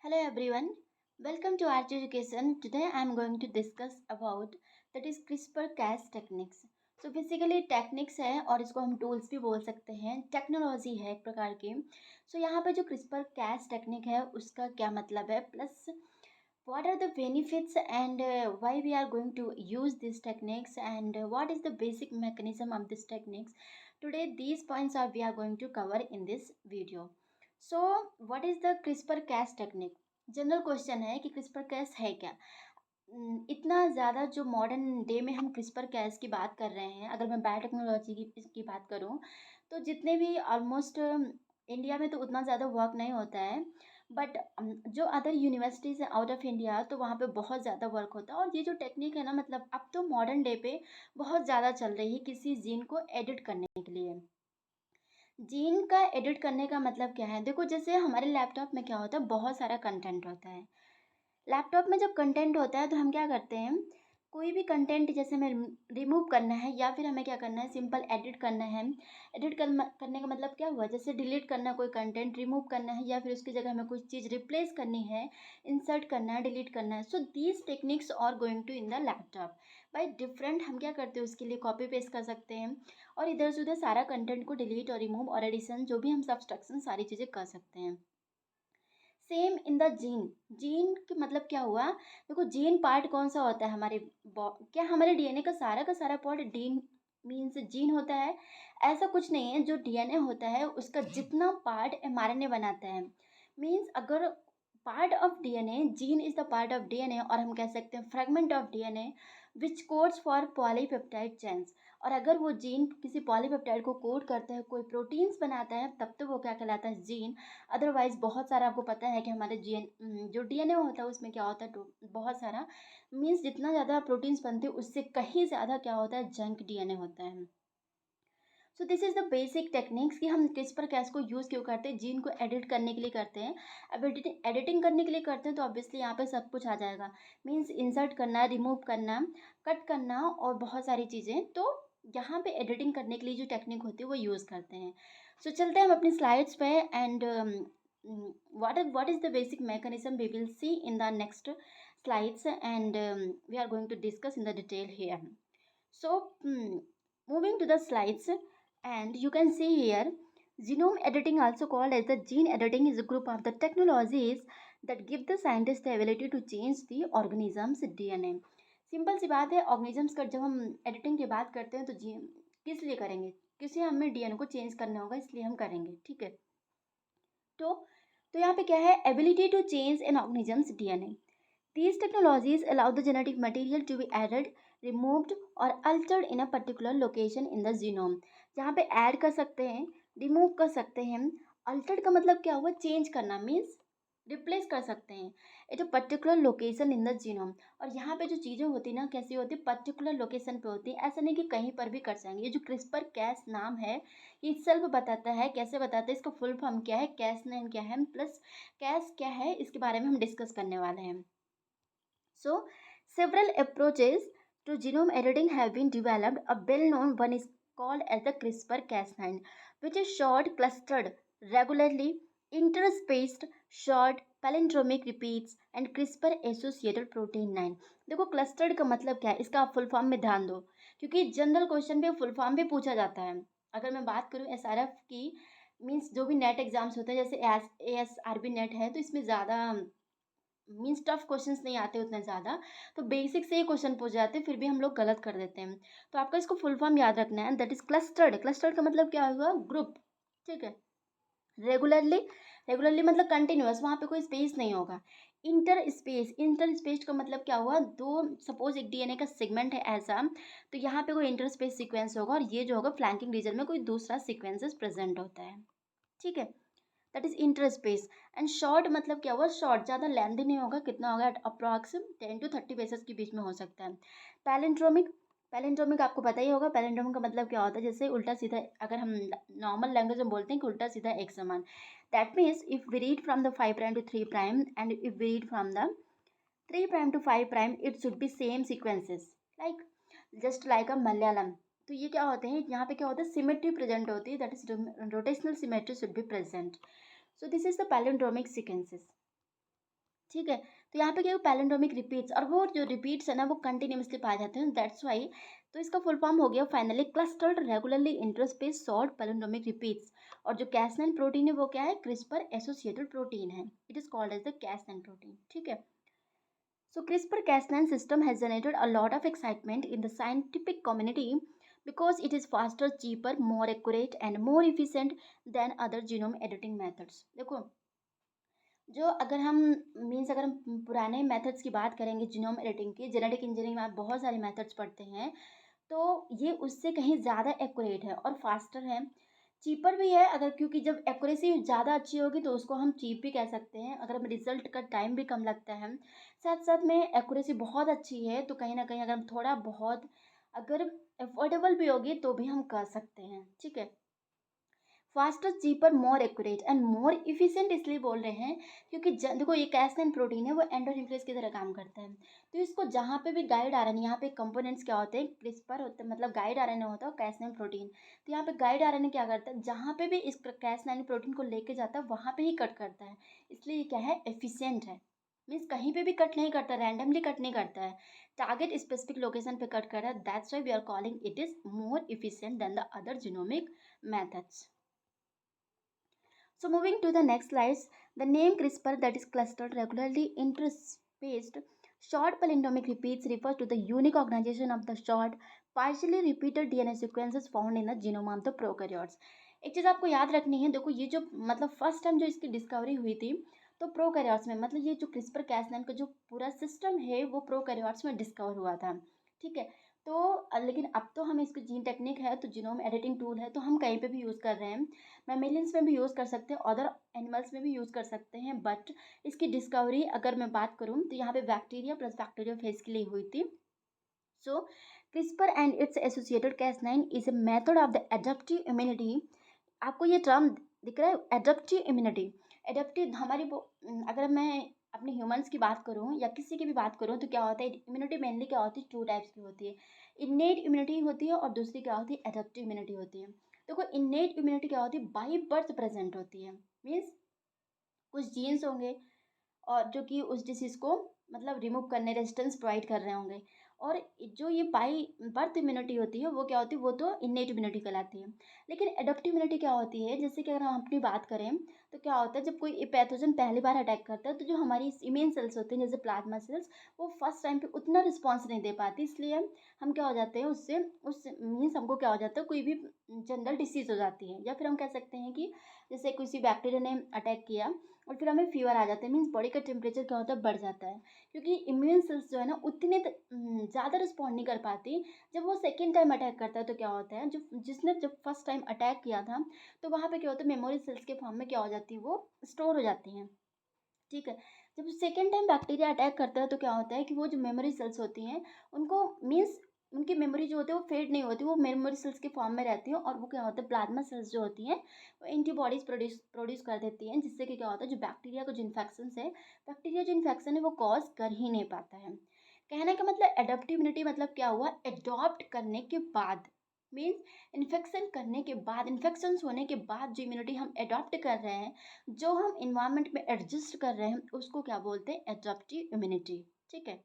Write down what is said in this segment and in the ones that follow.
Hello everyone, welcome to Arch Education. Today I am going to discuss about that is CRISPR-Cas techniques. So basically techनिक्स है और इसको हम tools भी बोल सकते हैं, टेक्नोलॉजी है एक प्रकार की. सो यहाँ पे जो CRISPR-Cas टेक्निक है उसका क्या मतलब है, plus what are the benefits and why we are going to use these techniques and what is the basic mechanism of these techniques. Today these points are we are going to cover in this video. So what is the CRISPR-Cas technique? General question है कि CRISPR Cas है क्या. इतना ज़्यादा जो modern day में हम CRISPR Cas की बात कर रहे हैं, अगर मैं बायोटेक्नोलॉजी की बात करूं तो जितने भी ऑलमोस्ट इंडिया में तो उतना ज़्यादा वर्क नहीं होता है, बट जो अदर यूनिवर्सिटीज़ हैं आउट ऑफ इंडिया तो वहाँ पे बहुत ज़्यादा वर्क होता है. और ये जो टेक्निक है ना, मतलब अब तो मॉडर्न डे पे बहुत ज़्यादा चल रही है किसी जीन को एडिट करने के लिए. जीन का एडिट करने का मतलब क्या है, देखो जैसे हमारे लैपटॉप में क्या होता है, बहुत सारा कंटेंट होता है. लैपटॉप में जब कंटेंट होता है तो हम क्या करते हैं, कोई भी कंटेंट जैसे हमें रिमूव करना है या फिर हमें क्या करना है, सिंपल एडिट करना है. करने का मतलब क्या हुआ, जैसे डिलीट करना है कोई कंटेंट, रिमूव करना है या फिर उसकी जगह हमें कुछ चीज़ रिप्लेस करनी है, इंसर्ट करना है, डिलीट करना है. So these techniques are going to in the laptop by different. हम क्या करते हैं, उसके लिए कॉपी पेस्ट कर सकते हैं और इधर से उधर सारा कंटेंट को डिलीट और रिमूव और एडिशन जो भी हम सब्सट्रैक्शन सारी चीज़ें कर सकते हैं. Same in the gene. Gene के मतलब क्या हुआ, देखो जीन पार्ट कौन सा होता है हमारे क्या हमारे डीएनए का सारा पार्ट डीन मीन्स जीन होता है? ऐसा कुछ नहीं है. जो डीएनए होता है उसका जितना पार्ट एमआरएनए बनाता है, मीन्स अगर part of DNA, gene is the part of DNA और हम कह सकते हैं fragment of DNA which codes for polypeptide chains. और अगर वो जीन किसी पॉलीपेप्टाइड को कोड करता है, कोई प्रोटीन्स बनाता है, तब तो वो क्या कहलाता है, जीन. अदरवाइज बहुत सारा आपको पता है कि हमारे जो डीएनए होता है उसमें क्या होता है, बहुत सारा मीन्स जितना ज़्यादा प्रोटीन्स बनते हैं उससे कहीं ज़्यादा क्या होता है, जंक डीएनए होता है. So this is the basic techniques कि हम क्रिस्पर कैस को यूज़ क्यों करते हैं. जीन को एडिट करने के लिए करते हैं. अब एडिटिंग करने के लिए करते हैं तो ऑब्वियसली यहाँ पे सब कुछ आ जाएगा. मीन्स इंसर्ट करना, रिमूव करना, कट करना और बहुत सारी चीज़ें. तो यहाँ पे एडिटिंग करने के लिए जो टेक्निक होती है वो यूज़ करते हैं. सो चलते हैं हम अपनी स्लाइड्स पे and what is the basic mechanism we will see in the next slides and we are going to discuss in the detail here. So moving to the slides, and you can see here genome editing, also called as the gene editing, is a group of the technologies that give the scientist the ability to change the organism's DNA. Simple सी बात है, organisms का जब हम editing की बात करते हैं तो जी किस लिए करेंगे, किसी हमें डीएनए को चेंज करना होगा इसलिए हम करेंगे. ठीक है. तो तो यहाँ पे क्या है, ability to change an organism's DNA. These technologies allow the genetic material to be added, removed or altered in a particular location in the genome. जहाँ पे ऐड कर सकते हैं, रिमूव कर सकते हैं. अल्टर्ड का मतलब क्या हुआ, चेंज करना, मीन्स रिप्लेस कर सकते हैं at a particular location in the genome. और यहाँ पे जो चीज़ें होती ना, कैसी होती, पर्टिकुलर लोकेशन पे होती है. ऐसा नहीं कि कहीं पर भी कर जाएंगे. ये जो क्रिस्पर कैस नाम है ये सेल्फ बताता है, कैसे बताता है, इसका फुल फॉर्म क्या है, कैस नेम क्या है, प्लस कैस क्या है, इसके बारे में हम डिस्कस करने वाले हैं. So, several approaches to genome editing have been developed. A well-known one is called as the CRISPR-Cas9, which is short, clustered, regularly interspaced, short palindromic repeats and CRISPR-associated protein 9. देखो clustered का मतलब क्या है, इसका आप फुल फॉर्म में ध्यान दो, क्योंकि जनरल क्वेश्चन पे फुल फॉर्म भी पूछा जाता है. अगर मैं बात करूँ एसआरएफ की, मीन्स जो भी नेट एग्जाम्स होते हैं जैसे एएसआरबी नेट है, तो इसमें ज़्यादा मीन्स टफ क्वेश्चंस नहीं आते उतने ज़्यादा. तो बेसिक से ही क्वेश्चन पूछ जाते हैं, फिर भी हम लोग गलत कर देते हैं. तो आपका इसको फुल फॉर्म याद रखना है, दैट इज क्लस्टर्ड. क्लस्टर्ड का मतलब क्या होगा, ग्रुप. ठीक है. रेगुलरली, रेगुलरली मतलब कंटिन्यूअस, वहाँ पे कोई स्पेस नहीं होगा. इंटर स्पेस का मतलब क्या हुआ, दो सपोज एक डीएनए का सेगमेंट है ऐसा, तो यहाँ पे कोई इंटर स्पेस सीक्वेंस होगा और ये जो होगा फ्लैंकिंग रीजन में कोई दूसरा सीक्वेंसेस प्रेजेंट होता है. ठीक है. That is interspace. And short मतलब क्या हुआ, शॉर्ट, ज़्यादा लेंथी नहीं होगा. कितना होगा, अप्रॉक्स 10 to 30 पेसेस के बीच में हो सकता है. पैलेंड्रोमिक, पैलेंड्रोमिक आपको पता ही होगा. पैलेंड्रोमिक का मतलब क्या होता है, जैसे उल्टा सीधा, अगर हम नॉर्मल लैंग्वेज में बोलते हैं कि उल्टा सीधा एक समान. That means if we read from the 5' to 3' and if we read from the 3' to 5' it should be same sequences, like just like a Malayalam. तो ये क्या होते हैं, यहाँ पे क्या होता है, सिमेट्री प्रेजेंट होती है, that is rotational symmetry should be present. So this is the palindromic sequences. ठीक है। तो यहाँ पे क्या पैलिंड्रोमिक रिपीट्स, और वो जो रिपीट्स है ना वो कंटिन्यूसली पाए जाते हैं, दैट्स वाई। तो इसका फुल फॉर्म हो गया finally clustered regularly interspace short palindromic repeats. और जो कैसनाइन प्रोटीन है वो क्या है, क्रिस्पर एसोसिएटेड प्रोटीन है, it is called as the Cas nine protein. ठीक है। So CRISPR-Cas9 system has generated a lot of excitement in the scientific community because it is faster, cheaper, more accurate and more efficient than other genome editing methods. देखो, जो अगर हम means अगर हम पुराने methods की बात करेंगे जीनोम एडिटिंग की, जेनेटिक इंजीनियरिंग में आप बहुत सारे मेथड्स पढ़ते हैं, तो ये उससे कहीं ज़्यादा एक्यूरेट है और फास्टर है, चीपर भी है। अगर क्योंकि जब एक्यूरेसी ज़्यादा अच्छी होगी तो उसको हम चीप भी कह सकते हैं, अगर हम रिजल्ट का टाइम भी कम लगता है। साथ साथ में एक्यूरेसी बहुत अच्छी है तो कहीं ना कहीं अगर हम थोड़ा बहुत अगर अफोर्डेबल भी होगी तो भी हम कर सकते हैं। ठीक है। Faster, cheaper, more accurate and more efficient इसलिए बोल रहे हैं क्योंकि देखो ये कैसनाइन प्रोटीन है वो एंडोन्यूक्लियस की तरह काम करता है। तो इसको जहाँ पे भी गाइड आरएनए, यहाँ पे कंपोनेंट्स क्या होते हैं, क्रिस्पर होते हैं, मतलब गाइड आरएनए होता है कैसनाइन प्रोटीन। तो यहाँ पे गाइड आरएनए क्या करता है, जहाँ पे भी इस कैसनाइन प्रोटीन को लेके जाता है वहाँ पे ही कट करता है, इसलिए ये क्या है, एफिशिएंट है। मीन्स कहीं पे भी कट नहीं करता, रैंडमली कट नहीं करता है, टारगेट स्पेसिफिक लोकेशन पे कट कर रहा है, that's why we are calling it is more efficient than the other genomic methods. So moving to the next slides, the name CRISPR, that is clustered regularly interspaced short palindromic repeats, refers to the unique organization of the short partially repeated DNA sequences found in the genome of the prokaryotes. एक चीज़ आपको याद रखनी है, देखो ये जो मतलब first time जो इसकी डिस्कवरी हुई थी तो प्रोकैरियोट्स में, मतलब ये जो क्रिस्पर कैसनाइन का जो पूरा सिस्टम है वो प्रोकैरियोट्स में डिस्कवर हुआ था। ठीक है। तो लेकिन अब तो हम इसकी जीन टेक्निक है तो जीनोम एडिटिंग टूल है तो हम कहीं पे भी यूज़ कर रहे हैं, मैमेलियंस में भी यूज़ कर सकते हैं, अदर एनिमल्स में भी यूज़ कर सकते हैं, बट इसकी डिस्कवरी अगर मैं बात करूँ तो यहाँ पे बैक्टीरिया प्लस बैक्टीरिया फेज के लिए हुई थी। So CRISPR and its associated Cas nine is a method of the adaptive immunity. आपको ये टर्म दिख रहा है, एडप्टिव इम्यूनिटी। एडप्टिव हमारी अगर मैं अपने ह्यूमंस की बात करूँ या किसी की भी बात करूँ तो क्या होता है, इम्यूनिटी मेनली क्या होती है, टू टाइप्स की होती है, इन्नेट इम्यूनिटी होती है और दूसरी क्या होती है, एडप्टिव इम्यूनिटी होती है। देखो इन्नेट इम्यूनिटी क्या होती है, बाई बर्थ प्रेजेंट होती है, मीन्स कुछ जीन्स होंगे और जो कि उस डिसीज़ को मतलब रिमूव करने, रेजिस्टेंस प्रोवाइड कर रहे होंगे। और जो ये बाई बर्थ इम्यूनिटी होती है वो क्या होती है, वो तो इन्नेट इम्यूनिटी कहलाती है। लेकिन एडप्टिव इम्यूनिटी क्या होती है, जैसे कि अगर हम अपनी बात करें तो क्या होता है, जब कोई पैथोजन पहली बार अटैक करता है तो जो हमारी इम्यून सेल्स होती हैं जैसे प्लाज्मा सेल्स, वो फर्स्ट टाइम पे उतना रिस्पॉन्स नहीं दे पाती, इसलिए हम क्या हो जाते हैं उससे, उस मीन्स हमको क्या हो जाता है, कोई भी जनरल डिसीज़ हो जाती है, या फिर हम कह सकते हैं कि जैसे किसी बैक्टीरिया ने अटैक किया और फिर हमें फीवर आ जाता है, मीन्स बॉडी का टेम्परेचर क्या होता है, बढ़ जाता है, क्योंकि इम्यून सेल्स जो है ना उतने ज़्यादा रिस्पॉन्ड नहीं कर पाती। जब वो सेकेंड टाइम अटैक करता है तो क्या होता है, जो जिसने जब फर्स्ट टाइम अटैक किया था तो वहाँ पे क्या होता है, मेमोरी सेल्स के फॉर्म में क्या हो जाती है, वो स्टोर हो जाती हैं। ठीक है। जब सेकेंड टाइम बैक्टीरिया अटैक करता है तो क्या होता है कि वो जो मेमोरी सेल्स होती हैं उनको मीन्स उनकी मेमोरी जो होती है वो फेड नहीं होती, वो मेमोरी सेल्स के फॉर्म में रहती हैं, और वो क्या होता है, प्लाज्मा सेल्स जो होती हैं वो एंटीबॉडीज प्रोड्यूस कर देती हैं, जिससे कि क्या होता है, जो बैक्टीरिया का जो इन्फेक्शन है, बैक्टीरिया जो इन्फेक्शन है वो कॉज कर ही नहीं पाता है। कहने का मतलब एडप्टिव इम्यूनिटी मतलब क्या हुआ, एडॉप्ट करने के बाद, मीन्स इन्फेक्शन करने के बाद, इन्फेक्शन होने के बाद जो इम्यूनिटी हम एडॉप्ट कर रहे हैं, जो हम इन्वायरमेंट में एडजस्ट कर रहे हैं, उसको क्या बोलते हैं, एडप्टिव इम्यूनिटी। ठीक है।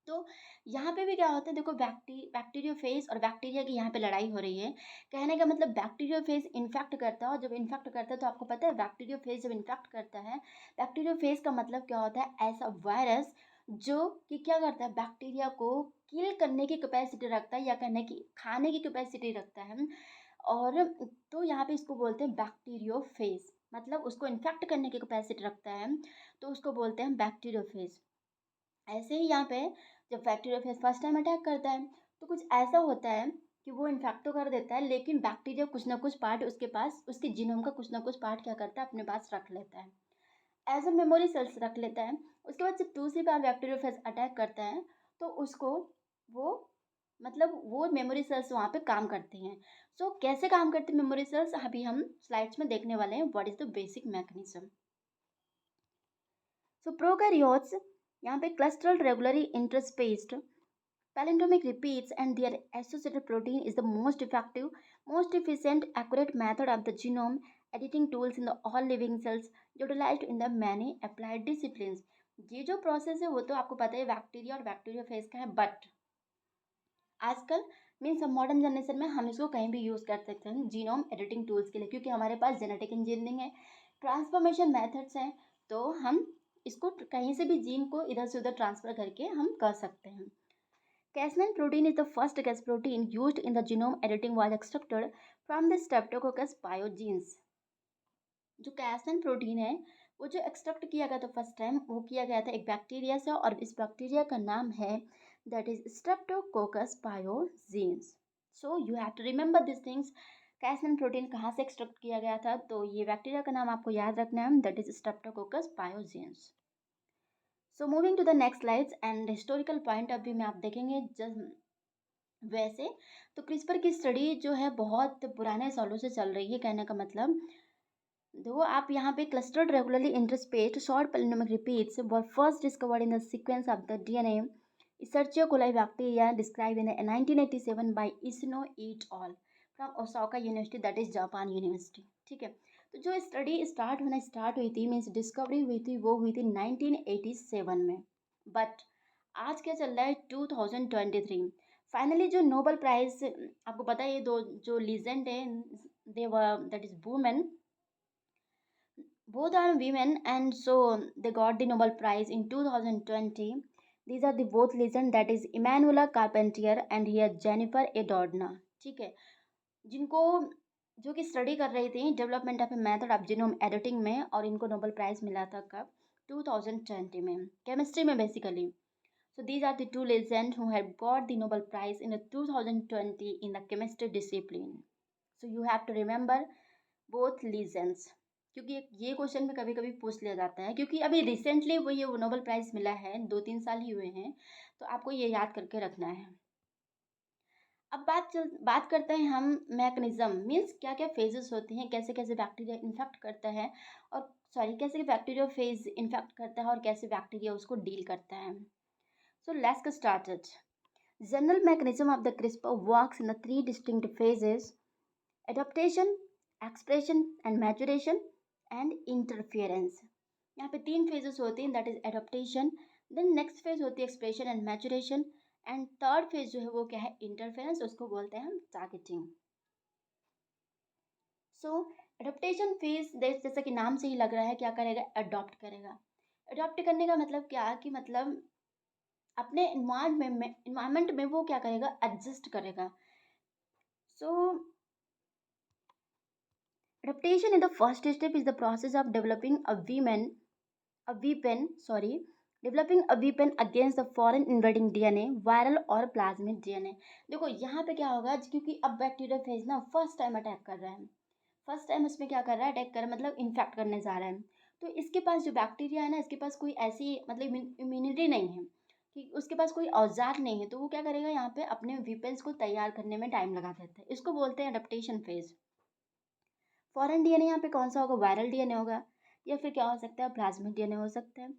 तो यहाँ पे भी क्या होता है, देखो बैक्टीरियोफेज और बैक्टीरिया की यहाँ पे लड़ाई हो रही है। कहने का मतलब बैक्टीरियोफेज इन्फेक्ट करता है, और जब इन्फेक्ट करता है तो आपको पता है बैक्टीरियोफेज जब इन्फेक्ट करता है, बैक्टीरियोफेज का मतलब क्या होता है, ऐसा वायरस जो कि क्या करता है, बैक्टीरिया को किल करने की कैपेसिटी रखता है, या कहने की खाने की कैपेसिटी रखता है। और तो यहाँ पे इसको बोलते हैं बैक्टीरियोफेज, मतलब उसको इन्फेक्ट करने की कैपेसिटी रखता है, तो उसको बोलते हैं बैक्टीरियोफेज। ऐसे ही यहाँ पे जब बैक्टीरियोफेज फर्स्ट टाइम अटैक करता है तो कुछ ऐसा होता है कि वो इन्फेक्ट तो कर देता है, लेकिन बैक्टीरिया कुछ ना कुछ पार्ट उसके पास, उसके जीनोम का कुछ ना कुछ पार्ट क्या करता है, अपने पास रख लेता है, एज अ मेमोरी सेल्स रख लेता है। उसके बाद जब दूसरी बार बैक्टीरियोफेज अटैक करता है तो उसको वो मतलब वो मेमोरी सेल्स वहाँ पे काम करती हैं। सो कैसे काम करती है मेमोरी सेल्स, अभी हम स्लाइड्स में देखने वाले हैं, what is the basic mechanism. So prokaryotes, यहाँ पे clustered regularly interspaced palindromic repeats and their associated protein is the most effective, most efficient, accurate method of the genome editing tools in the all living cells utilized in the many applied disciplines. ये जो process है वो तो आपको पता है bacteria और bacteriophage का है, बट आजकल मीन्स मॉडर्न जनरेशन में हम इसको कहीं भी यूज़ कर सकते हैं जीनोम एडिटिंग टूल्स के लिए, क्योंकि हमारे पास जेनेटिक इंजीनियरिंग है, ट्रांसफॉर्मेशन मेथड्स हैं, तो हम इसको कहीं से भी जीन को इधर से उधर ट्रांसफ़र करके हम कर सकते हैं। Cas9 protein is the first Cas protein used in the genome editing was extracted from the Streptococcus pyogenes। जो Cas9 प्रोटीन है वो जो एक्सट्रैक्ट किया गया था फर्स्ट टाइम, वो किया गया था एक बैक्टीरिया से, और इस बैक्टीरिया का नाम है that is Streptococcus pyogenes। So you have to remember this things. Cas9 protein कहाँ से एक्सट्रैक्ट किया गया था, तो ये बैक्टीरिया का नाम आपको याद रखना है, that is Streptococcus pyogenes। So moving to the next slides and historical point of view में आप देखेंगे वैसे तो क्रिस्पर की स्टडी जो है बहुत पुराने सालों से चल रही है, कहने का मतलब दो आप यहाँ पे clustered regularly interspaced short polynomic repeats were first discovered in the sequence of the DNA Escherichia coli bacteria described in 1987 by Isino et al. From Osaka University, that is Japan university. ठीक है, तो जो study start हुई थी means discovery हुई थी वो हुई थी 1987 में, बट आज क्या चल रहा है 2023। फाइनली जो नोबेल प्राइज आपको पता है, ये दो जो लीजेंड है they were that is women, both are women, and so they got the Nobel Prize in 2020। these are the both legend, that is Emanuela Carpentier and here Jennifer A Doudna। ठीक है, जिनको जो कि study कर रही थी development of A method of genome editing में, और इनको नोबेल प्राइज मिला था कब 2020 में, केमिस्ट्री में basically. So these are the two legends who have got the Nobel Prize in the 2020 in the chemistry discipline। So you have to remember both legends, क्योंकि ये क्वेश्चन भी कभी कभी पूछ लिया जाता है, क्योंकि अभी रिसेंटली वो ये नोबेल प्राइज़ मिला है, 2-3 साल ही हुए हैं, तो आपको ये याद करके रखना है। अब बात करते हैं हम मैकेनिज्म, मीन्स क्या क्या फेजेस होते हैं, कैसे कैसे बैक्टीरिया इन्फेक्ट करता है, और कैसे बैक्टीरिया फेज इन्फेक्ट करता है और कैसे बैक्टीरिया उसको डील करता है। So let's get started. General mechanism of the CRISPR works in the 3 distinct phases: adaptation, expression and maturation and interference. यहाँ पे 3 फेजेस होते हैं, that is adaptation, then next phase होती है expression and maturation, and third phase जो है वो क्या है, इंटरफेरेंस, उसको बोलते हैं हम टारगेटिंग। सो एडाप्टेशन फेज जैसा कि नाम से ही लग रहा है क्या करेगा, अडॉप्ट करेगा। अडॉप्ट करने का मतलब क्या कि मतलब अपने इन्वायरमेंट में वो क्या करेगा, एडजस्ट करेगा। सो adaptation in the first step is the process of developing developing a weapon against the foreign invading DNA, viral और प्लाज्मिक डीएनए। देखो यहाँ पे क्या होगा, क्योंकि अब बैक्टीरिया फेज ना फर्स्ट टाइम अटैक कर रहा है, फर्स्ट टाइम उसमें क्या कर रहा है, अटैक कर मतलब इन्फेक्ट करने जा रहा है, तो इसके पास जो बैक्टीरिया है ना, इसके पास कोई ऐसी मतलब इम्यूनिटी नहीं है, कि उसके पास कोई औजार नहीं है, तो वो क्या करेगा, यहाँ पे अपने वेपन्स को तैयार करने में टाइम लगा देता है, इसको बोलते हैं अडेप्टेशन फेज। फॉरेन डीएनए यहाँ पे कौन सा होगा, वायरल डीएनए होगा, या फिर क्या हो सकता है, प्लाज्मिक डीएनए हो सकता है।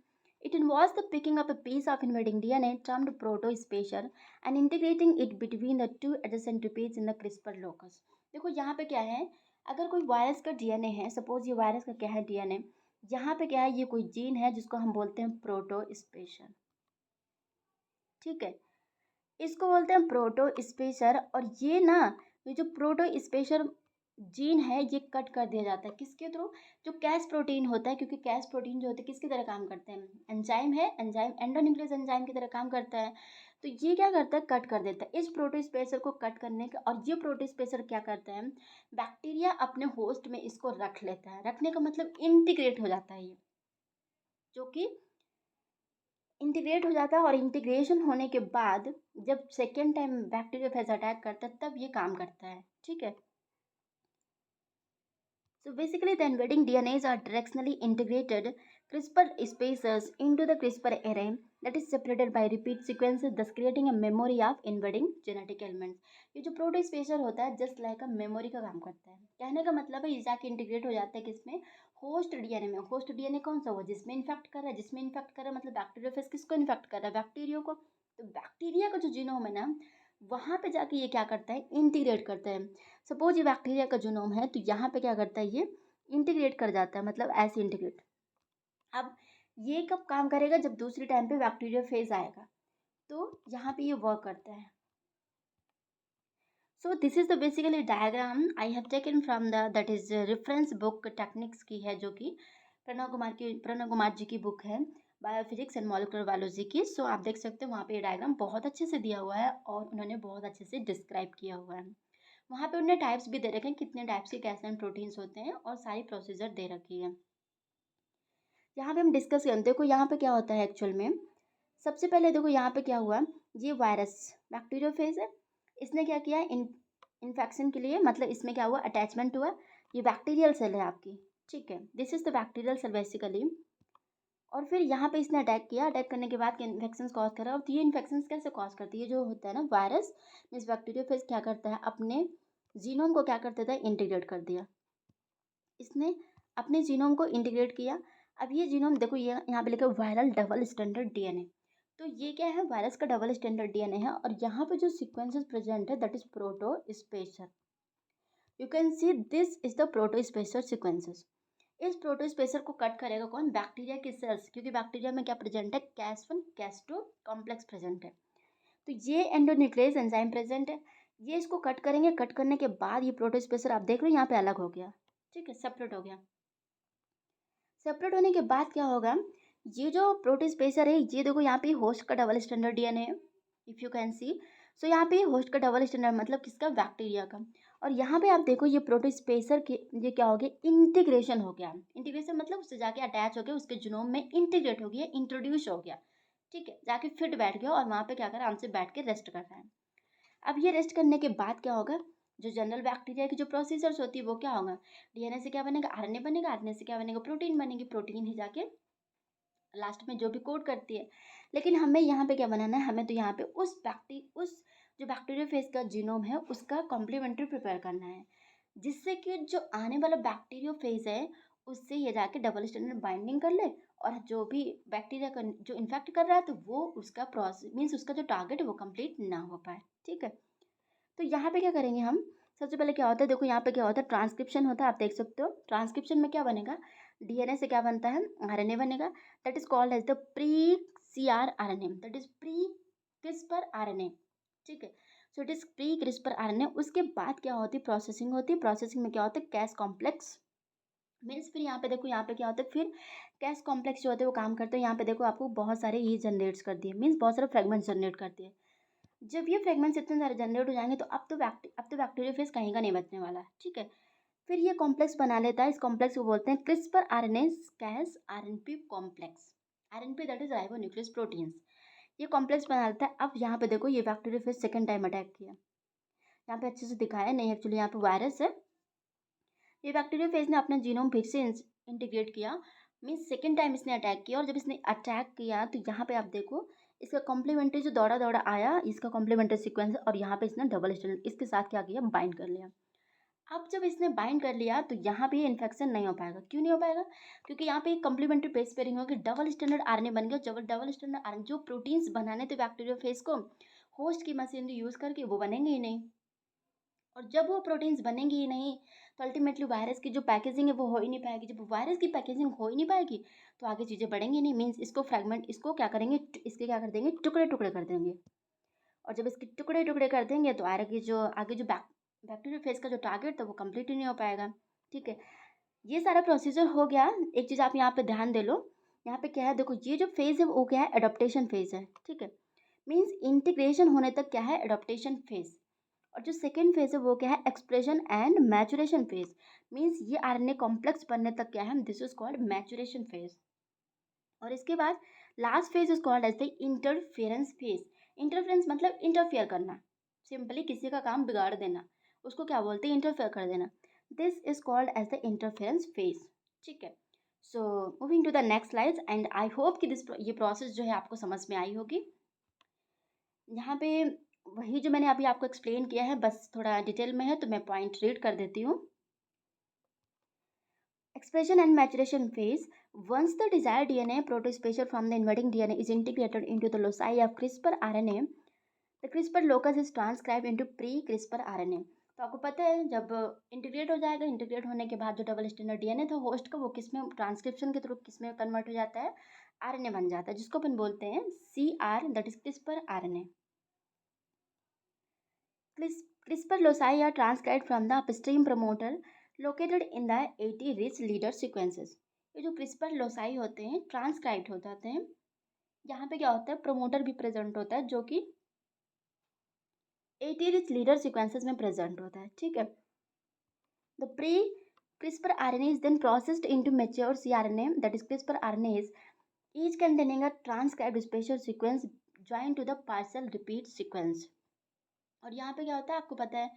It involves the picking up a piece of invading DNA termed protospacer and integrating it between the 2 adjacent repeats in the CRISPR locus. देखो यहाँ पे क्या है, अगर कोई वायरस का डीएनए है, सपोज ये वायरस का क्या है डीएनए, यहाँ पे क्या है, ये कोई जीन है जिसको हम बोलते हैं प्रोटोस्पेशर। ठीक है, इसको बोलते हैं प्रोटोस्पेशर, और ये ना ये जो प्रोटोस्पेशर जीन है ये कट कर दिया जाता है किसके थ्रू, जो कैस प्रोटीन होता है, क्योंकि कैस प्रोटीन जो होते हैं किसकी तरह काम करते हैं, एंजाइम है, एंजाइम एंडोन्यूक्लियस एंजाइम की तरह काम करता है, तो ये क्या करता है, कट कर देता है इस प्रोटोस्पेसर को कट करने का, और ये प्रोटोस्पेसर क्या करता है, बैक्टीरिया अपने होस्ट में इसको रख लेता है, रखने का मतलब इंटीग्रेट हो जाता है ये, जो कि इंटीग्रेट हो जाता है, और इंटीग्रेशन होने के बाद जब second time bacteria phase attack करता है तब ये काम करता है। ठीक है, so basically the invading DNAs are directionally integrated CRISPR spacers into the CRISPR array that is separated by repeat sequences, thus creating a memory of invading genetic elements। ये जो प्रोटोस्पेसर होता है जस्ट लाइक अ मेमोरी का काम करता है, कहने का मतलब है ये जाके इंटीग्रेट हो जाता है किसमें, होस्ट डीएनए में। होस्ट डीएनए कौन सा हुआ, जिसमें इन्फेक्ट कर रहा है, जिसमें इन्फेक्ट कर रहा है मतलब बैक्टीरियोफेज किसको इन्फेक्ट कर रहा है, बैक्टीरिया को, तो बैक्टीरिया का जो जीनोम है ना, वहाँ पे जाके ये क्या करता है, इंटीग्रेट करता है। सपोज ये बैक्टीरिया का जीनोम है, तो यहाँ पे क्या करता है, ये इंटीग्रेट कर जाता है, मतलब ऐसे इंटीग्रेट। अब ये कब काम करेगा, जब दूसरी टाइम पे बैक्टीरिया फेज आएगा, तो यहाँ पे ये वर्क करता है। So this is the basically diagram I have taken from the that is reference book techniques की है, जो कि प्रणव कुमार जी की बुक है बायोफिजिक्स एंड मॉलिक्यूलर बायोलॉजी की। सो आप देख सकते हैं वहाँ पे ये डायग्राम बहुत अच्छे से दिया हुआ है और उन्होंने बहुत अच्छे से डिस्क्राइब किया हुआ है। वहाँ पे उन्होंने टाइप्स भी दे रखे हैं, कितने टाइप्स के कैसे प्रोटीन्स होते हैं और सारी प्रोसीजर दे रखी है। यहाँ पे हम डिस्कस करें, देखो यहाँ पे क्या होता है एक्चुअल में। सबसे पहले देखो यहाँ पे क्या हुआ, ये वायरस बैक्टीरियोफेज है, इसने क्या किया इन्फेक्शन के लिए, मतलब इसमें क्या हुआ अटैचमेंट हुआ। ये बैक्टीरियल सेल है आपकी, ठीक है, this is the bacterial cell basically. और फिर यहाँ पे इसने अटैक किया, अटैक करने के बाद इन्फेक्शन कॉज करा। और तो ये इन्फेक्शन कैसे कॉज करती है, जो होता है ना वायरस मीन्स बैक्टीरियोफेज क्या करता है, अपने जीनोम को क्या कर देता है, इंटीग्रेट कर दिया। इसने अपने जीनोम को इंटीग्रेट किया। अब ये जीनोम देखो, ये यहाँ पे लिखा है वायरल डबल स्टैंडर्ड डीएनए। तो ये क्या है, वायरस का डबल स्टैंडर्ड डीएनए है। और यहाँ पे जो सीक्वेंसेस प्रेजेंट है that is protospacer. You can see this is the protospacer sequences. इस प्रोटोस्पेसर को कट करेगा कौन, बैक्टीरिया की सेल्स, क्योंकि बैक्टीरिया में क्या प्रेजेंट है, Cas1 Cas2 कॉम्प्लेक्स प्रेजेंट है। तो ये एंडोन्यूक्लियस एंजाइम प्रेजेंट है, ये इसको कट करेंगे। कट करने के बाद ये प्रोटोस्पेसर आप देख रहे हो यहाँ पे अलग हो गया, ठीक है, सेपरेट हो गया। सेपरेट होने के बाद क्या होगा, ये जो प्रोटोस्पेसर है, ये देखो यहाँ पे होस्ट का डबल स्टैंडर्ड डीएनए है, इफ़ यू कैन सी। सो यहाँ पे होस्ट का डबल स्टैंडर्ड मतलब किसका, बैक्टीरिया का। और यहाँ पे आप देखो ये प्रोटोस्पेसर के ये क्या हो गया, इंटीग्रेशन हो गया। इंटीग्रेशन मतलब उससे जाके अटैच हो गया, उसके जीनोम में इंटीग्रेट हो गया, इंट्रोड्यूस हो गया, ठीक है, जाके फिट बैठ गया और वहाँ पे क्या कर रहा है, आराम से बैठ के रेस्ट कर रहा है। अब ये रेस्ट करने के बाद क्या होगा, जो जनरल बैक्टीरिया की जो प्रोसीजर्स होती है वो क्या होगा, डीएनए से क्या बनेगा, आरएनए बनेगा, आरएनए से क्या बनेगा, प्रोटीन बनेगी, प्रोटीन ही जाके लास्ट में जो भी कोड करती है। लेकिन हमें यहाँ पे क्या बनाना है, हमें तो यहाँ पे उस जो बैक्टीरियोफेज का जीनोम है उसका कॉम्प्लीमेंट्री प्रिपेयर करना है, जिससे कि जो आने वाला बैक्टीरियोफेज है उससे ये जाके डबल स्टैंडर्ड बाइंडिंग कर ले, और जो भी बैक्टीरिया का जो इन्फेक्ट कर रहा है तो वो उसका प्रोसेस मीन्स उसका जो टारगेट है वो कंप्लीट ना हो पाए, ठीक है। तो यहाँ पे क्या करेंगे हम, सबसे पहले क्या होता है, देखो यहाँ पे क्या होता है, ट्रांसक्रिप्शन होता है, आप देख सकते हो। ट्रांसक्रिप्शन में क्या बनेगा, डीएनए से क्या बनता है, आरएनए बनेगा, that is called as the pre CR RNA, that is pre CRISPR RNA, ठीक है। So it is pre CRISPR RNA. उसके बाद क्या होती है, प्रोसेसिंग होती है। प्रोसेसिंग में क्या होता है, कैस कॉम्प्लेक्स मीन्स, फिर यहाँ पे देखो, यहाँ पे क्या होता है, फिर कैस कॉम्प्लेक्स जो होते हैं वो काम करते हैं। यहाँ पे देखो आपको बहुत सारे ये जनरेट्स कर दिए, मीन्स बहुत सारे फ्रेगमेंट्स जनरेट करती है। जब ये फ्रेगमेंट्स इतने सारे जनरेट हो जाएंगे तो अब तो बैक्टीरिया फेज कहीं का नहीं बचने वाला है, ठीक है। फिर ये कॉम्प्लेक्स बना लेता है, इस कॉम्प्लेक्स को बोलते हैं CRISPR RNA Cas RNP complex. RNP that is ribo nucleus proteins. ये कॉम्प्लेक्स बना लेता है। अब यहाँ पे देखो ये bacteria phase second time attack किया, यहाँ पे अच्छे से दिखाया नहीं, एक्चुअली यहाँ पे वायरस है। ये बैक्टीरिया फेज ने अपना जीनोम फिर से इंटीग्रेट किया, मीन्स सेकेंड टाइम इसने अटैक किया। और जब इसने अटैक किया तो यहाँ पे आप देखो इसका कॉम्प्लीमेंट्री जो दौड़ा दौड़ा आया, इसका कॉम्प्लीमेंट्री सीक्वेंस है, और यहाँ पे इसने डबल स्टैंडर्ड इसके साथ क्या किया, बाइंड कर लिया। अब जब इसने बाइंड कर लिया तो यहाँ पे इन्फेक्शन नहीं हो पाएगा। क्यों नहीं हो पाएगा, क्योंकि यहाँ पे कॉम्प्लीमेंट्री बेस पेयरिंग होगी, डबल स्टैंडर्ड आरएनए बन गया। जब डबल स्टैंडर्ड आरएनए जो प्रोटीन्स बनाने थे बैक्टीरिया फेज को होस्ट की मशीनरी यूज़ करके, वो बनेंगे ही नहीं। और जब वो प्रोटीन्स बनेंगी ही नहीं तो अल्टीमेटली वायरस की जो पैकेजिंग है वो हो ही नहीं पाएगी। जब वायरस की पैकेजिंग हो ही नहीं पाएगी तो आगे चीज़ें बढ़ेंगी नहीं, मीन्स इसको फ्रैगमेंट, इसको क्या करेंगे, इसके क्या कर देंगे, टुकड़े टुकड़े कर देंगे। और जब इसके टुकड़े टुकड़े कर देंगे तो आगे जो बैक्टीरिया फेज का जो टारगेट था वो कंप्लीट ही नहीं हो पाएगा, ठीक है। ये सारा प्रोसीजर हो गया। एक चीज़ आप यहाँ पे ध्यान दे लो, यहाँ पे क्या है, देखो ये जो फेज़ है वो क्या है, एडोप्टेशन फेज़ है, ठीक है। मीन्स इंटीग्रेशन होने तक क्या है, एडोप्टेशन फेज़। और जो सेकेंड फेज है वो क्या है, expression and maturation phase. Means ये आरएनए कॉम्प्लेक्स बनने तक क्या है, this is called maturation phase. और इसके बाद last phase is called as the interference phase. Interference मतलब इंटरफेयर करना, सिंपली किसी का काम बिगाड़ देना, उसको क्या बोलते हैं, इंटरफेयर कर देना। This is called as the interference phase, ठीक है। So moving to the next slide, and I hope कि ये प्रोसेस जो है आपको समझ में आई होगी। यहाँ पे वही जो मैंने अभी आपको एक्सप्लेन किया है, बस थोड़ा डिटेल में है तो मैं पॉइंट रीड कर देती हूँ। Expression and maturation phase. Once the desired DNA protospecial from the invading DNA is integrated into the loci of CRISPR RNA, the CRISPR locus is transcribed into pre-CRISPR RNA. तो आपको पता है जब integrate हो जाएगा, इंटीग्रेट होने के बाद जो डबल स्टैंडर्ड डीएनए था होस्ट का वो किस में ट्रांसक्रिप्शन के थ्रू किस में कन्वर्ट हो जाता है, आरएनए बन जाता है, जिसको अपन बोलते हैं CR, that is CRISPR RNA. CRISPR loci are transcribed from the upstream promoter located in the 80 rich leader sequences। ये जो CRISPR loci होते हैं ट्रांसक्राइब्ड हो जाते हैं। यहाँ पे क्या होता है, प्रोमोटर भी प्रेजेंट होता है जो कि 80 रिच लीडर सीक्वेंसेस में प्रेजेंट होता है, ठीक है। The pre CRISPR RNA is then processed into mature cRNA, that is CRISPR RNAs, each containing a transcribed special sequence joined to the partial repeat sequence। और यहाँ पे क्या होता है आपको पता है,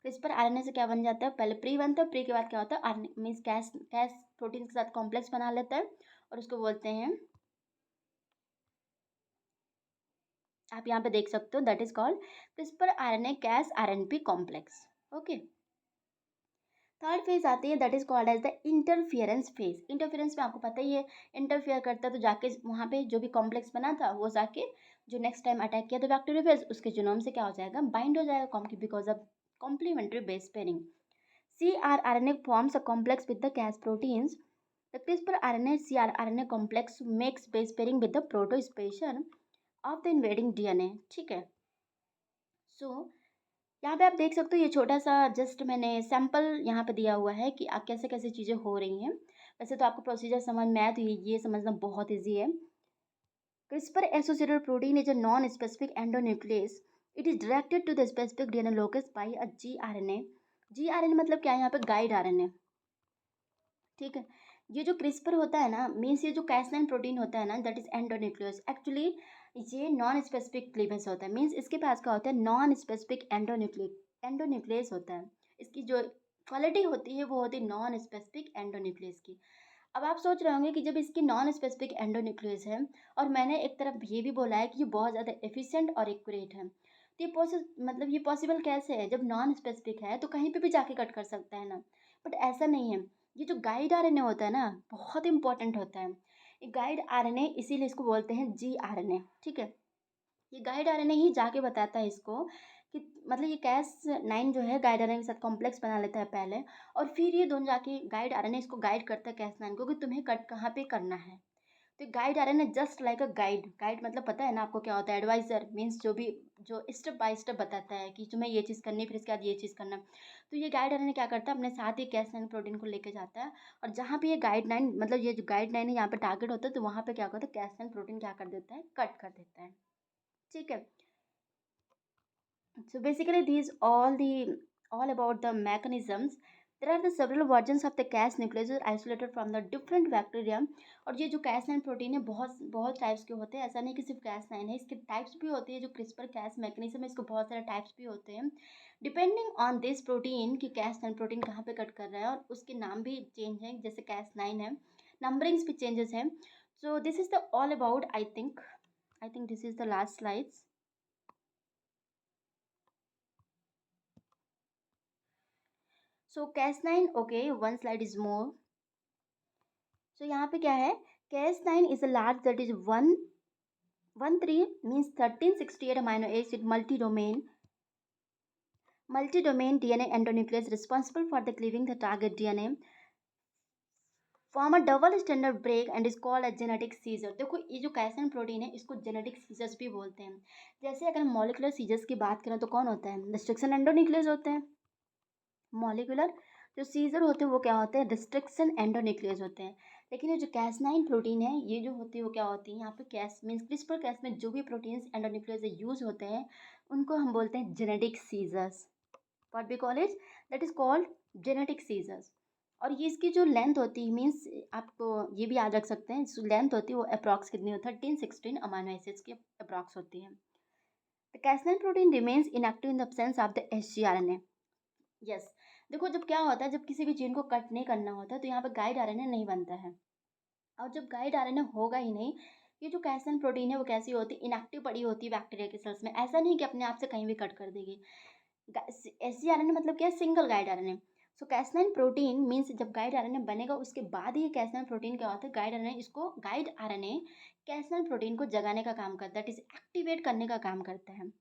क्रिस्पर आरएनए से क्या बन जाता है, पहले प्री बनता है, प्री के बाद क्या होता है, आरएनए मीन्स कैस कैस प्रोटीन के साथ कॉम्प्लेक्स बना लेता है और उसको बोलते हैं, आप यहाँ पे देख सकते हो, that is called CRISPR RNA Cas RNP complex. Okay, third phase आती है, that is called as the interference phase. Interference में आपको पता ही है, इंटरफियर करता है तो जाके वहाँ पे जो भी कॉम्प्लेक्स बना था वो जाके जो नेक्स्ट टाइम अटैक किया था बैक्टीरियोफेज, उसके जीनोम से क्या हो जाएगा, बाइंड हो जाएगा because of complementary base pairing. cRNA forms a complex with the Cas proteins. The CRISPR RNA cRNA complex makes base pairing with the protospeciation of the invading DNA। ठीक है, सो यहाँ पे आप देख सकते हो, ये छोटा सा जस्ट मैंने सैम्पल यहाँ पे दिया हुआ है कि आप कैसे कैसे चीज़ें हो रही हैं। वैसे तो आपको प्रोसीजर समझ में आया तो ये समझना बहुत ईजी है। CRISPR associated protein is a non-specific endonuclease. It is directed to the specific DNA locus by a gRNA। gRNA मतलब क्या है यहाँ पे, गाइड आरएनए, ठीक है। ये जो क्रिस्पर होता है ना, मीन्स ये जो कैसनाइन प्रोटीन होता है ना, दैट इज एंडोन्यूक्लियस। एक्चुअली ये नॉन स्पेसिफिक क्लीवेज होता है, मीन्स इसके पास क्या होता है, नॉन स्पेसिफिक एंडोन्यूक्लियस होता है। इसकी जो क्वालिटी होती है वो होती है नॉन स्पेसिफिक एंडोन्यूक्लियस की। अब आप सोच रहे होंगे कि जब इसकी नॉन स्पेसिफिक एंडोन्यूक्लियस है और मैंने एक तरफ ये भी बोला है कि ये बहुत ज़्यादा एफिशिएंट और एक्यूरेट है, तो ये पॉसिबल कैसे है, जब नॉन स्पेसिफिक है तो कहीं पे भी जाके कट कर सकता है ना, बट ऐसा नहीं है। ये जो गाइड आरएनए होता है ना, बहुत इंपॉर्टेंट होता है ये गाइड आरएनए, इसीलिए इसको बोलते हैं gRNA, ठीक है। ये गाइड आरएनए ही जाके बताता है इसको कि मतलब ये Cas9 जो है गाइड आरएनए के साथ कॉम्प्लेक्स बना लेता है पहले, और फिर ये दोनों जाके गाइड आरएनए इसको गाइड करता है Cas9 को कि तुम्हें कट कहाँ पे करना है। तो guide RNA just like a guide, guide मतलब पता है ना आपको क्या होता है, एडवाइजर मीन्स जो स्टेप बाय स्टेप बताता है कि तुम्हें ये चीज़ करनी है, फिर इसके बाद ये चीज़ करना। तो ये गाइड आरएनए क्या करता है, अपने साथ ही Cas9 प्रोटीन को लेके जाता है, और जहाँ पे ये गाइडलाइन मतलब ये जो गाइडलाइन है यहाँ पे टारगेट होता है, तो वहाँ पे क्या होता है, Cas9 प्रोटीन क्या कर देता है, कट कर देता है, ठीक है। So basically these all about the mechanisms। There are the several versions of the Cas nucleases isolated from the different bacteria। और ये जो Cas9 प्रोटीन है बहुत बहुत टाइप्स के होते हैं, ऐसा नहीं कि सिर्फ Cas9 है, इसके टाइप्स भी होते हैं। जो क्रिस्पर Cas मैकेनिज्म है, इसको बहुत सारे टाइप्स भी होते हैं डिपेंडिंग ऑन दिस प्रोटीन कि Cas9 प्रोटीन कहाँ पे कट कर रहा है, और उसके नाम भी चेंज है, जैसे Cas9 है, नंबरिंग्स भी चेंजेस हैं। So this is the all about, I think this is the last slides. So Cas9, okay, one slide is more. So यहाँ पे क्या है, Cas9 is a large that is 113 means 1368 amino acid multi-domain DNA endonuclease responsible for the cleaving the target DNA form a double standard break and is called a genetic seizure। देखो ये जो Cas9 protein है इसको genetic seizures भी बोलते हैं। जैसे अगर मॉलिकुलर सीजर्स की बात करें तो कौन होता है, रिस्ट्रिक्शन एंडोन्यूक्लियस होते हैं। मॉलिकुलर जो सीजर होते हैं वो क्या होते हैं, रिस्ट्रिक्शन एंडोन्यूक्लियस होते हैं। लेकिन ये जो Cas9 प्रोटीन है, ये जो होती है वो क्या होती है, यहाँ पे कैस मीन्स क्रिस्पर कैस में जो भी प्रोटीन्स एंडोन्यूक्लियस से यूज होते हैं उनको हम बोलते हैं genetic scissors. What we call it, that is called genetic scissors. और ये इसकी जो लेंथ होती है, मीन्स आपको ये भी याद रख सकते हैं, जो लेंथ होती है वो अप्रॉक्स कितनी होती है, 13-16 अमाइनो एसिड्स की अप्रॉक्स होती है। The Cas9 protein remains inactive in the absence of the sgRNA। Yes, देखो जब क्या होता है, जब किसी भी जीन को कट नहीं करना होता है तो यहाँ पे गाइड आरएनए नहीं बनता है, और जब गाइड आरएनए होगा ही नहीं, ये जो Cas9 प्रोटीन है वो कैसी होती है, इनएक्टिव पड़ी होती है बैक्टीरिया के सेल्स में। ऐसा नहीं कि अपने आप से कहीं भी कट कर देगी। sgRNA मतलब क्या है, सिंगल गाइड आरएनए। सो Cas9 प्रोटीन मीन्स जब गाइड आरएनए बनेगा उसके बाद ही Cas9 प्रोटीन क्या होता है, गाइड आरएनए Cas9 प्रोटीन को जगाने का काम करता है, दैट इज एक्टिवेट करने का काम करता है।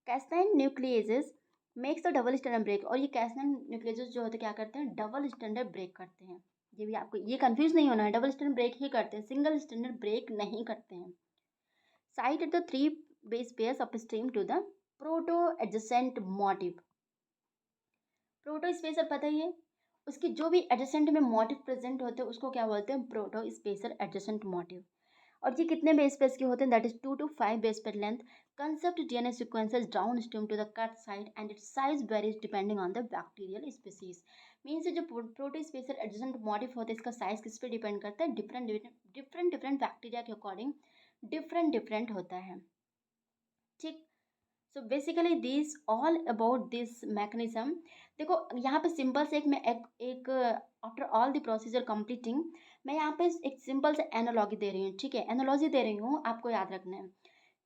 Cas9 nucleases makes the double standard break, और ये Cas9 न्यूक्लियेजेस जो होते हैं क्या करते हैं, डबल स्टैंडर्ड ब्रेक करते हैं। ये भी आपको ये कंफ्यूज नहीं होना है, डबल स्टैंडर्ड ब्रेक ही करते हैं, सिंगल स्टैंडर्ड ब्रेक नहीं करते हैं। Site at the three base pairs upstream to the proto adjacent motif. Protospacer पता ही है, उसकी जो भी एडजेसेंट में मोटिव प्रेजेंट होते हैं उसको क्या बोलते हैं, प्रोटो स्पेसर एडजेसेंट मोटिव। और ये कितने बेस पेयर्स के होते हैं, that is 2 to 5 base pair length. Concept DNA sequences downstream to the cut side and its size varies depending on the bacterial species. Means जो protospacer adjacent motif होता है इसका size किस पे depend करता है, different bacteria के according different होता है। ठीक। So basically this all about this mechanism. देखो यहाँ पे सिंपल से एक after all the procedure completing, मैं यहाँ पे एक सिंपल से एनालॉजी दे रही हूँ। ठीक है, एनालॉजी दे रही हूँ, आपको याद रखना है।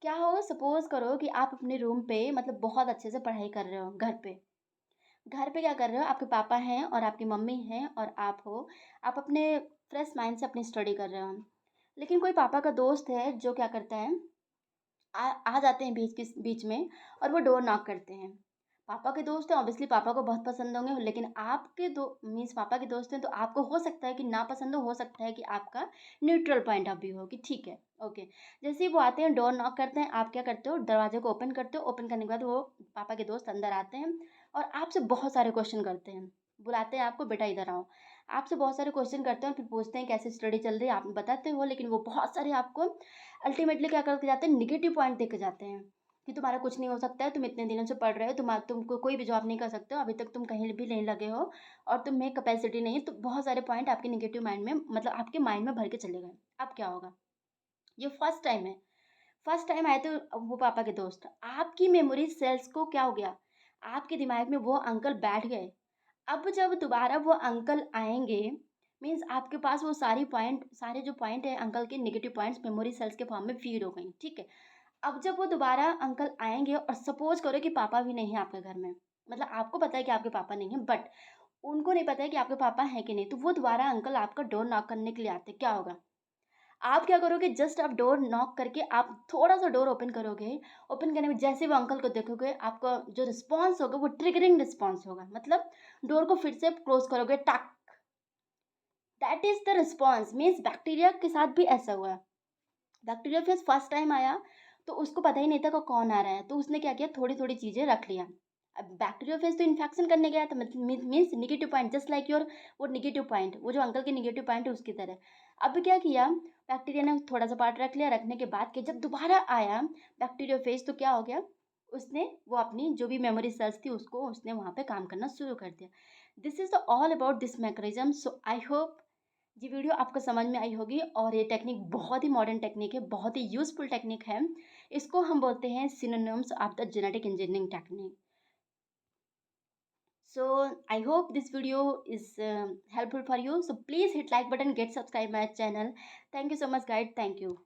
क्या हो, सपोज करो कि आप अपने रूम पे मतलब बहुत अच्छे से पढ़ाई कर रहे हो, घर पे क्या कर रहे हो, आपके पापा हैं और आपकी मम्मी हैं और आप हो, आप अपने फ्रेश माइंड से अपनी स्टडी कर रहे हो। लेकिन कोई पापा का दोस्त है जो क्या करता है, आ जाते हैं बीच में और वो डोर नॉक करते हैं। पापा के दोस्त हैं, ऑब्वियसली पापा को बहुत पसंद होंगे, लेकिन आपके दो मीन्स पापा के दोस्त हैं तो आपको हो सकता है कि ना पसंद हो सकता है कि आपका न्यूट्रल पॉइंट ऑफ व्यू हो कि ठीक है, ओके। जैसे ही वो आते हैं, डोर नॉक करते हैं, आप क्या करते हो, दरवाजे को ओपन करते हो। ओपन करने के बाद वो पापा के दोस्त अंदर आते हैं और आपसे बहुत सारे क्वेश्चन करते हैं, बुलाते हैं आपको, बेटा इधर आओ। आपसे बहुत सारे क्वेश्चन करते हैं, फिर पूछते हैं कैसे स्टडी चल रही है, आप बताते हो, लेकिन वो बहुत सारे आपको अल्टीमेटली क्या करके जाते हैं, निगेटिव पॉइंट देके जाते हैं कि तुम्हारा कुछ नहीं हो सकता है, तुम इतने दिनों से पढ़ रहे हो, तुमको कोई भी जॉब नहीं कर सकते हो, अभी तक तुम कहीं भी नहीं लगे हो और तुम्हें कैपेसिटी नहीं है। तो बहुत सारे पॉइंट आपके निगेटिव माइंड में, मतलब आपके माइंड में भर के चले गए। अब क्या होगा, ये फर्स्ट टाइम है, फर्स्ट टाइम आए थे वो पापा के दोस्त, आपकी मेमोरी सेल्स को क्या हो गया, आपके दिमाग में वो अंकल बैठ गए। अब जब दोबारा वो अंकल आएंगे, मीन्स आपके पास वो सारे जो पॉइंट है अंकल के, नेगेटिव पॉइंट्स मेमोरी सेल्स के फॉर्म में फीड हो गई। ठीक है, अब जब वो दोबारा अंकल आएंगे और सपोज करो कि पापा भी नहीं है आपके घर में, मतलब आपको पता है कि आपके पापा नहीं है बट उनको नहीं पता है कि आपके पापा हैं कि नहीं, तो वो दोबारा अंकल आपका डोर नॉक करने के लिए आते, क्या होगा, आप क्या करोगे, जस्ट आप डोर नॉक करके आप थोड़ा सा डोर ओपन करोगे। ओपन करने में जैसे वो अंकल को देखोगे, आपका जो रिस्पॉन्स होगा वो ट्रिगरिंग रिस्पॉन्स होगा, मतलब डोर को फिर से क्लोज करोगे, टक, that is the response. Means bacteria के साथ भी ऐसा हुआ। बैक्टीरिया फिर फर्स्ट टाइम आया तो उसको पता ही नहीं था कि कौन आ रहा है, तो उसने क्या किया, थोड़ी थोड़ी चीज़ें रख लिया। अब बैक्टीरिया फेज तो इन्फेक्शन करने गया था, means negative point, just like your वो निगेटिव पॉइंट, वो जो अंकल के निगेटिव पॉइंट है उसकी तरह। अब क्या किया, बैक्टीरिया ने थोड़ा सा पार्ट रख लिया, रखने के बाद के जब दोबारा आया बैक्टीरिया फेज, तो क्या हो गया, उसने वो अपनी जो भी मेमोरी सेल्स थी उसको उसने वहाँ पे काम करना शुरू कर दिया। This is the all about this mechanism. So I hope ये वीडियो आपको समझ में आई होगी। और ये टेक्निक बहुत ही मॉडर्न टेक्निक है, बहुत ही यूजफुल टेक्निक है। इसको हम बोलते हैं synonyms of the genetic engineering technique. So I hope this video is helpful for you. So please hit like button, get subscribe my channel. Thank you so much guys. Thank you.